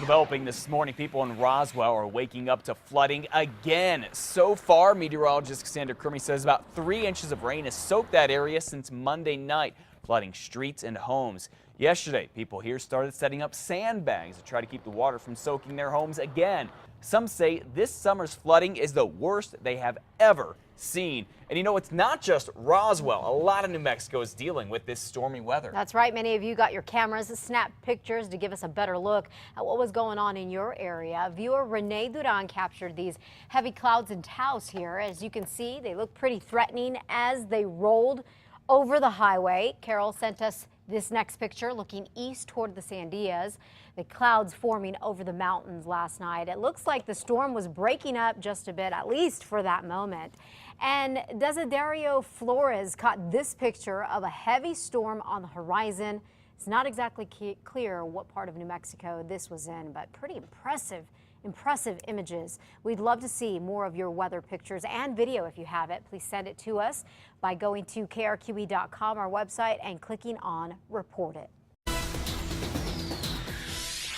Developing this morning, people in Roswell are waking up to flooding again. So far, meteorologist Cassandra Crummy says about 3 inches of rain has soaked that area since Monday night, flooding streets and homes. Yesterday, people here started setting up sandbags to try to keep the water from soaking their homes again. Some say this summer's flooding is the worst they have ever seen. And you know, it's not just Roswell. A lot of New Mexico is dealing with this stormy weather. That's right. Many of you got your cameras, snapped pictures to give us a better look at what was going on in your area. Viewer Renee Duran captured these heavy clouds in Taos here. As you can see, they look pretty threatening as they rolled over the highway. Carol sent us this next picture looking east toward the Sandias. The clouds forming over the mountains last night. It looks like the storm was breaking up just a bit, at least for that moment. And Desiderio Flores caught this picture of a heavy storm on the horizon. It's not exactly clear what part of New Mexico this was in, but pretty impressive images. We'd love to see more of your weather pictures and video. If you have it, please send it to us by going to krqe.com, our website, and clicking on Report It.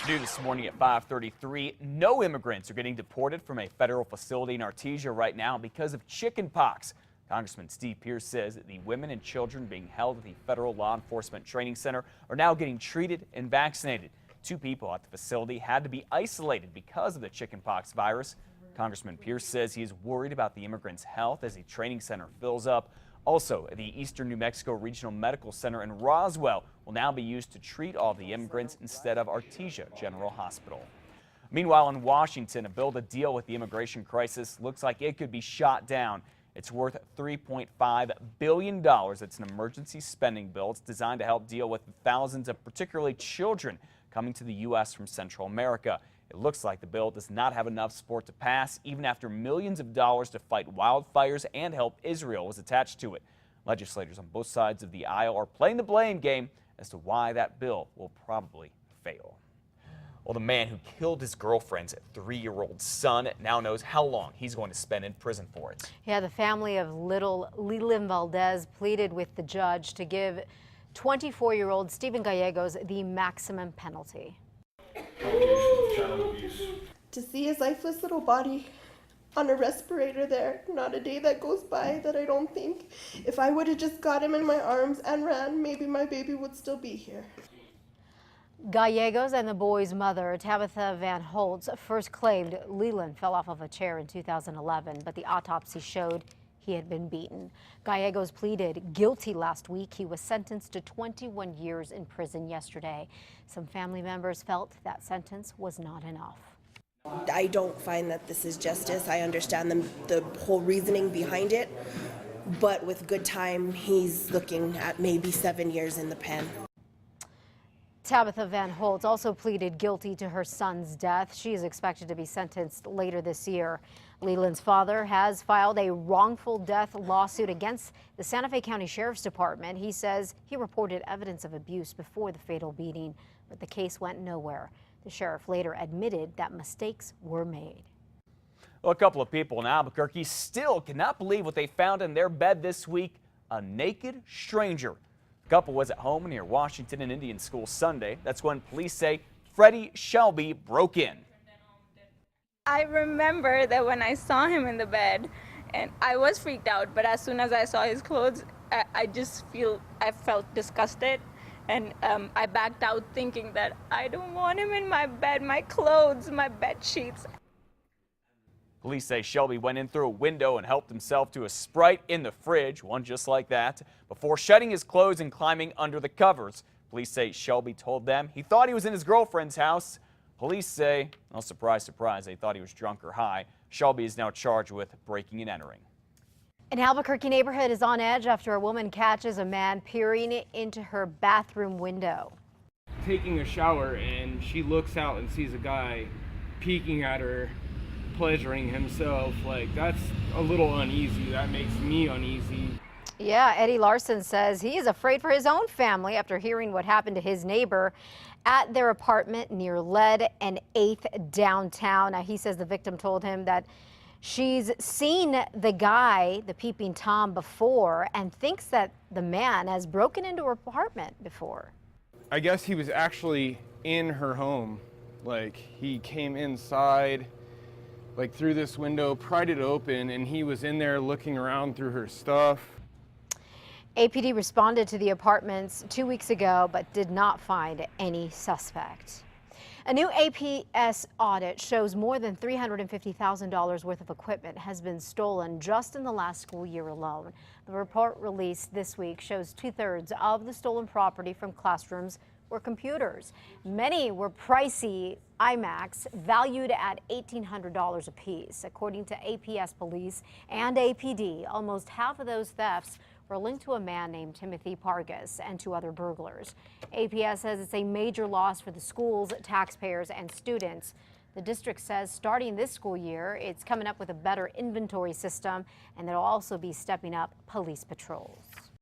New this morning at 5:33, no immigrants are getting deported from a federal facility in Artesia right now because of chicken pox. Congressman Steve Pierce says that the women and children being held at the Federal Law Enforcement Training Center are now getting treated and vaccinated. 2 people at the facility had to be isolated because of the chickenpox virus. Congressman Pierce says he is worried about the immigrants' health as the training center fills up. Also, the Eastern New Mexico Regional Medical Center in Roswell will now be used to treat all the immigrants instead of Artesia General Hospital. Meanwhile, in Washington, a bill to deal with the immigration crisis looks like it could be shot down. It's worth $3.5 billion. It's an emergency spending bill. It's designed to help deal with thousands of particularly children coming to the U.S. from Central America. It looks like the bill does not have enough support to pass, even after millions of dollars to fight wildfires and help Israel was attached to it. Legislators on both sides of the aisle are playing the blame game as to why that bill will probably fail. Well, the man who killed his girlfriend's 3-year-old son now knows how long he's going to spend in prison for it. Yeah, the family of little Leland Valdez pleaded with the judge to give 24-year-old Stephen Gallegos the maximum penalty. To see his lifeless little body on a respirator there, not a day that goes by that I don't think if I would have just got him in my arms and ran, maybe my baby would still be here. Gallegos and the boy's mother, Tabitha Van Holtz, first claimed Leland fell off of a chair in 2011, but the autopsy showed he had been beaten. Gallegos pleaded guilty last week. He was sentenced to 21 years in prison yesterday. Some family members felt that sentence was not enough. I don't find that this is justice. I understand the whole reasoning behind it, but with good time, he's looking at maybe 7 years in the pen. Tabitha Van Holtz also pleaded guilty to her son's death. She is expected to be sentenced later this year. Leland's father has filed a wrongful death lawsuit against the Santa Fe County Sheriff's Department. He says he reported evidence of abuse before the fatal beating, but the case went nowhere. The sheriff later admitted that mistakes were made. Well, a couple of people in Albuquerque still cannot believe what they found in their bed this week: a naked stranger. The couple was at home near Washington and Indian School Sunday. That's when police say Freddie Shelby broke in. I remember that when I saw him in the bed, and I was freaked out, but as soon as I saw his clothes, I felt disgusted, and I backed out thinking that I don't want him in my bed, my clothes, my bed sheets. Police say Shelby went in through a window and helped himself to a Sprite in the fridge, one just like that, before shedding his clothes and climbing under the covers. Police say Shelby told them he thought he was in his girlfriend's house. Police say, well, surprise, surprise, they thought he was drunk or high. Shelby is now charged with breaking and entering. An Albuquerque neighborhood is on edge after a woman catches a man peering into her bathroom window. Taking a shower, and she looks out and sees a guy peeking at her, pleasuring himself. Like, that's a little uneasy. That makes me uneasy. Yeah, Eddie Larson says he is afraid for his own family after hearing what happened to his neighbor at their apartment near Lead and 8th downtown. Now, he says the victim told him that she's seen the guy, the peeping Tom, before and thinks that the man has broken into her apartment before. I guess he was actually in her home Like, he came inside, like through this window, pried it open, and he was in there looking around through her stuff. APD responded to the apartments 2 weeks ago, but did not find any suspect. A new APS audit shows more than $350,000 worth of equipment has been stolen just in the last school year alone. The report released this week shows 2/3 of the stolen property from classrooms were computers. Many were pricey iMacs valued at $1,800 apiece. According to APS police and APD, almost half of those thefts were linked to a man named Timothy Pargas and two other burglars. APS says it's a major loss for the schools, taxpayers, and students. The district says starting this school year, it's coming up with a better inventory system, and they'll also be stepping up police patrols.